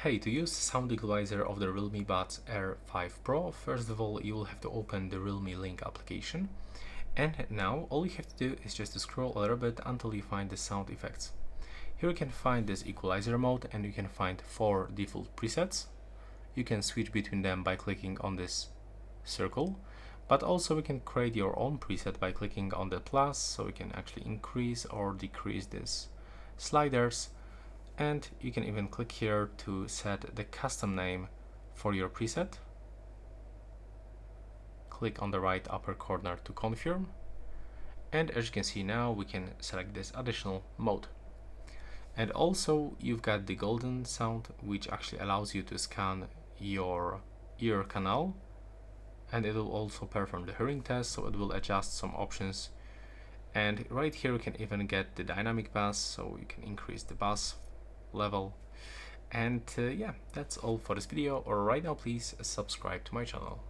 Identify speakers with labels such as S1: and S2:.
S1: Hey, to use sound equalizer of the Realme Buds Air 5 Pro, first of all you will have to open the Realme Link application, and now all you have to do is just to scroll a little bit until you find the sound effects. Here you can find this equalizer mode and you can find 4 default presets. You can switch between them by clicking on this circle, but also we can create your own preset by clicking on the plus, so we can actually increase or decrease these sliders. And you can even click here to set the custom name for your preset. Click on the right upper corner to confirm. And as you can see now, we can select this additional mode. And also you've got the golden sound, which actually allows you to scan your ear canal. And it will also perform the hearing test, so it will adjust some options. And right here you can even get the dynamic bass, so you can increase the bass level. And yeah, that's all for this video. Right now please subscribe to my channel.